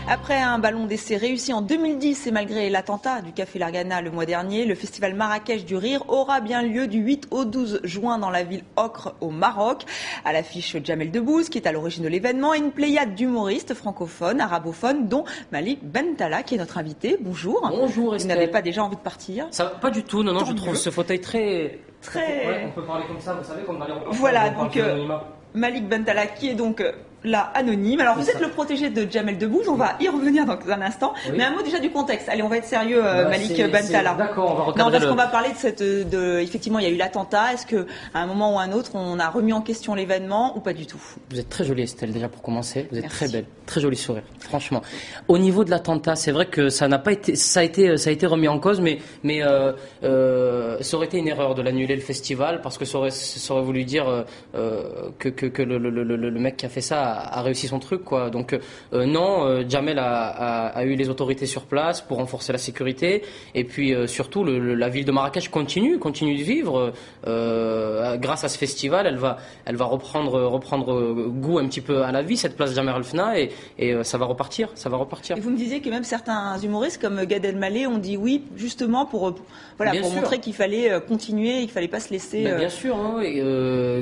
Après un ballon d'essai réussi en 2010 et malgré l'attentat du Café Largana le mois dernier, le festival Marrakech du Rire aura bien lieu du 8 au 12 juin dans la ville Ocre au Maroc. À l'affiche, Jamel Debbouze qui est à l'origine de l'événement et une pléiade d'humoristes francophones, arabophones, dont Malik Bentala qui est notre invité. Bonjour. Bonjour Estelle. Vous n'avez pas déjà envie de partir? Ça, pas du tout, non, je trouve ce fauteuil très... Ouais, on peut parler comme ça, vous savez, comme dans les reportages. Voilà, donc Malik Bentala qui est donc... là, anonyme. Alors, vous êtes le protégé de Jamel Debbouze, on va y revenir dans un instant. Oui. Mais un mot déjà du contexte. Allez, on va être sérieux, Malik Bentala. D'accord, on va regarder. Non, parce qu'on va parler effectivement, il y a eu l'attentat. Est-ce qu'à un moment ou un autre, on a remis en question l'événement ou pas du tout? Vous êtes très jolie, Estelle, déjà pour commencer. Vous êtes très belle, très joli sourire, franchement. Au niveau de l'attentat, c'est vrai que ça n'a pas été, ça a été remis en cause, mais ça aurait été une erreur de l'annuler le festival parce que ça aurait voulu dire que le mec qui a fait ça a réussi son truc, quoi. Donc non, Jamel a eu les autorités sur place pour renforcer la sécurité et puis surtout la ville de Marrakech continue de vivre grâce à ce festival. Elle va reprendre goût un petit peu à la vie, cette place Jemaa El Fna, et ça va repartir. Et vous me disiez que même certains humoristes comme Gad Elmaleh ont dit oui justement pour montrer qu'il fallait continuer, qu'il fallait pas se laisser. Bien sûr, hein,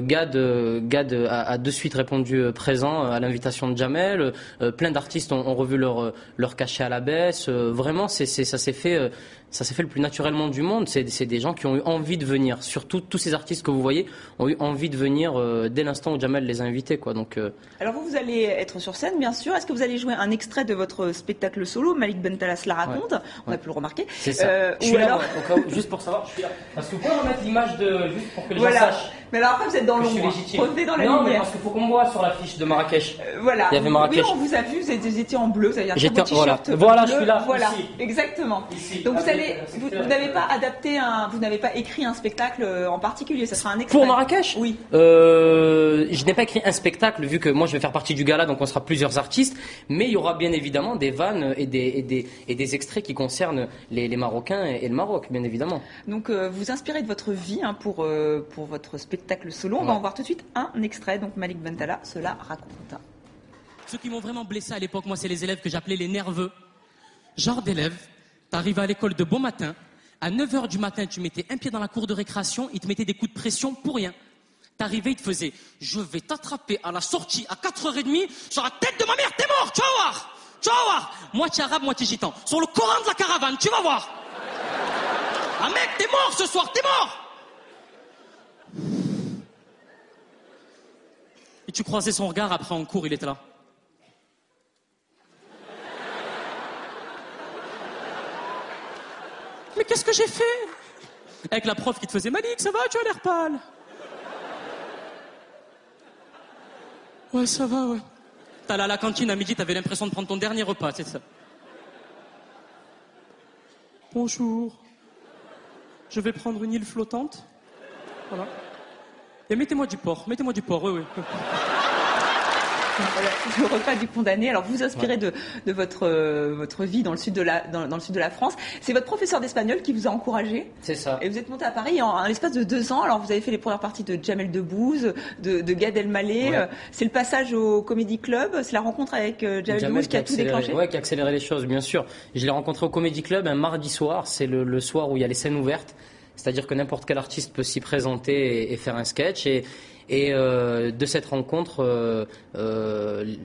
Gad a de suite répondu présent à l'invitation de Jamel. Plein d'artistes ont revu leur cachet à la baisse. Vraiment, ça s'est fait le plus naturellement du monde. C'est des gens qui ont eu envie de venir. Surtout, tous ces artistes que vous voyez ont eu envie de venir dès l'instant où Jamel les a invités, quoi. Donc, alors vous allez être sur scène, bien sûr. Est-ce que vous allez jouer un extrait de votre spectacle solo? Malik Bentala se la raconte. Ouais. On a pu le remarquer. C'est ça. Je suis là, juste pour savoir, je suis là. Parce que vous pouvez remettre l'image juste pour que les gens sachent. Mais alors après, vous êtes dans l'ombre. Revenez dans la lumière. Non, mais parce qu'il faut qu'on me voit sur l'affiche de Marrakech. Voilà. Il y avait Marrakech. Oui, on vous a vu, vous étiez en bleu, vous aviez un très beau t-shirt. Voilà, bleu. Je suis là. Voilà, ici. Exactement. Ici. Donc vous n'avez pas adapté vous n'avez pas écrit un spectacle en particulier, ça sera un extrait. Pour Marrakech? Oui. Je n'ai pas écrit un spectacle, vu que moi je vais faire partie du gala, donc on sera plusieurs artistes, mais il y aura bien évidemment des vannes et des extraits qui concernent les Marocains et le Maroc, bien évidemment. Donc vous inspirez de votre vie pour votre spectacle solo. On va en voir tout de suite un extrait. Donc Malik Bentala cela raconte. Ceux qui m'ont vraiment blessé à l'époque, moi, c'est les élèves que j'appelais les nerveux. Genre d'élèves, t'arrives à l'école de bon matin, à 9h du matin, tu mettais un pied dans la cour de récréation, ils te mettaient des coups de pression pour rien. T'arrivais, ils te faisaient « Je vais t'attraper à la sortie à 4h30 sur la tête de ma mère, t'es mort, tu vas voir !» Tu vas voir. Moitié arabe, moitié gitan. Sur le Coran de la caravane, tu vas voir. Ah mec, t'es mort ce soir, t'es mort. Et tu croisais son regard après en cours, il était là. Mais qu'est-ce que j'ai fait? Avec la prof qui te faisait « Malik, ça va, tu as l'air pâle. » Ouais, ça va, ouais. T'allais à la cantine à midi, t'avais l'impression de prendre ton dernier repas, c'est ça. Bonjour. Je vais prendre une île flottante. Voilà. Et mettez-moi du porc, oui. Voilà, le repas du condamné. Alors vous vous inspirez de votre vie dans le sud de la France. C'est votre professeur d'espagnol qui vous a encouragé. C'est ça. Et vous êtes monté à Paris en l'espace de 2 ans. Alors vous avez fait les premières parties de Jamel Debbouze, de Gad Elmaleh. Ouais. C'est le passage au Comedy Club. C'est la rencontre avec Jamel Debbouze qui a tout déclenché. Ouais, qui a accéléré les choses, bien sûr. Je l'ai rencontré au Comedy Club un mardi soir. C'est le soir où il y a les scènes ouvertes. C'est-à-dire que n'importe quel artiste peut s'y présenter et faire un sketch. Et de cette rencontre, il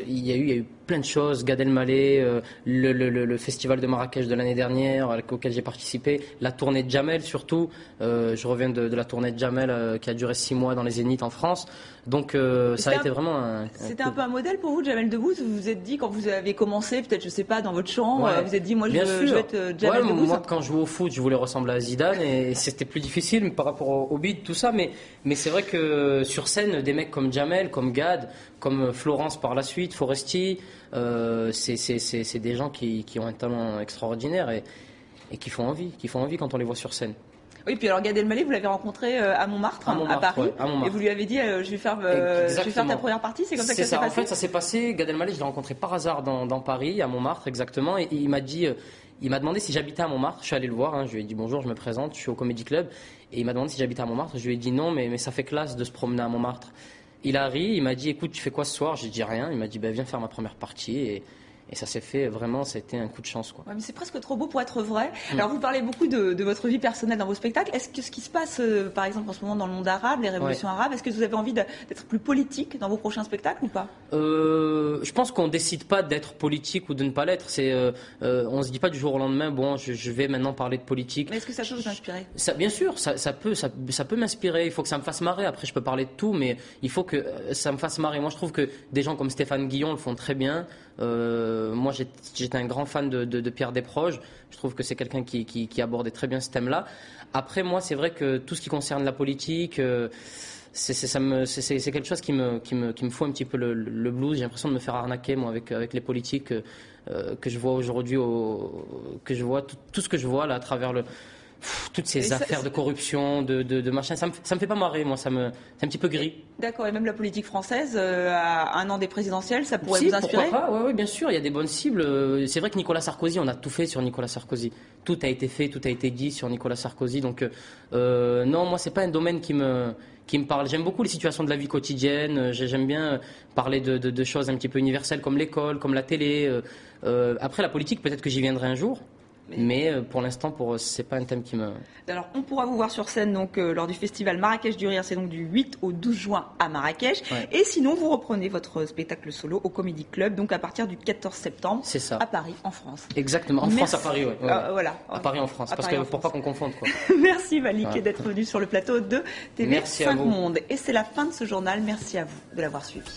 y a eu plein de choses. Gad Elmaleh, le festival de Marrakech de l'année dernière auquel j'ai participé, la tournée de Jamel surtout. Je reviens de la tournée de Jamel qui a duré 6 mois dans les Zéniths en France. Donc ça a été vraiment C'était un peu un modèle pour vous, Jamel Debbouze. Vous vous êtes dit quand vous avez commencé, peut-être je sais pas, dans votre chambre, vous vous êtes dit moi je veux être Jamel Debbouze. Moi quand je jouais au foot, je voulais ressembler à Zidane et c'était plus difficile par rapport au beat, tout ça. Mais c'est vrai que sur scène, des mecs comme Jamel, comme Gad, comme Florence par la suite, Foresti, c'est des gens qui ont un talent extraordinaire et qui font envie quand on les voit sur scène. Oui, puis alors Gad Elmaleh, vous l'avez rencontré à Montmartre, à Paris, ouais, à Montmartre. Et vous lui avez dit je vais faire ta première partie, c'est comme ça que ça s'est passé. En fait, ça s'est passé. Gad Elmaleh, je l'ai rencontré par hasard dans Paris, à Montmartre exactement, et il m'a demandé si j'habitais à Montmartre. Je suis allé le voir, je lui ai dit bonjour, je me présente, je suis au Comedy Club, et il m'a demandé si j'habitais à Montmartre. Je lui ai dit non, mais ça fait classe de se promener à Montmartre. Il a ri, il m'a dit écoute, tu fais quoi ce soir? J'ai dit rien. Il m'a dit viens faire ma première partie. Et ça s'est fait vraiment, c'était un coup de chance, quoi. Ouais, mais c'est presque trop beau pour être vrai. Alors vous parlez beaucoup de votre vie personnelle dans vos spectacles. Est-ce que ce qui se passe, par exemple en ce moment dans le monde arabe, les révolutions arabes, est-ce que vous avez envie d'être plus politique dans vos prochains spectacles ou pas? Je pense qu'on décide pas d'être politique ou de ne pas l'être. On se dit pas du jour au lendemain bon, je vais maintenant parler de politique. Mais est-ce que ça peut vous inspirer? Bien sûr, ça peut m'inspirer. Il faut que ça me fasse marrer. Après, je peux parler de tout, mais il faut que ça me fasse marrer. Moi, je trouve que des gens comme Stéphane Guillon le font très bien. Moi, j'étais un grand fan de Pierre Desproges. Je trouve que c'est quelqu'un qui abordait très bien ce thème-là. Après, moi, c'est vrai que tout ce qui concerne la politique, c'est quelque chose qui me fout un petit peu le blues. J'ai l'impression de me faire arnaquer, moi, avec les politiques que je vois aujourd'hui, tout ce que je vois là à travers toutes ces affaires de corruption, de machin, ça me fait pas marrer, moi, c'est un petit peu gris. D'accord, et même la politique française, à un an des présidentielles, ça pourrait vous inspirer? Pourquoi pas, oui, bien sûr, il y a des bonnes cibles. C'est vrai que Nicolas Sarkozy, on a tout fait sur Nicolas Sarkozy. Tout a été fait, tout a été dit sur Nicolas Sarkozy. Donc, non, moi, c'est pas un domaine qui me parle. J'aime beaucoup les situations de la vie quotidienne. J'aime bien parler de choses un petit peu universelles comme l'école, comme la télé. Après, la politique, peut-être que j'y viendrai un jour. Mais pour l'instant, c'est pas un thème qui me... Alors, on pourra vous voir sur scène donc, lors du festival Marrakech du Rire, c'est donc du 8 au 12 juin à Marrakech. Ouais. Et sinon, vous reprenez votre spectacle solo au Comedy Club, donc à partir du 14 septembre, c'est ça. À Paris, en France. Exactement, en France, à Paris, oui. Voilà. À Paris, en France, parce que pour pas qu'on confonde, quoi. Merci Malik d'être venu sur le plateau de TV5 Monde. Et c'est la fin de ce journal, merci à vous de l'avoir suivi.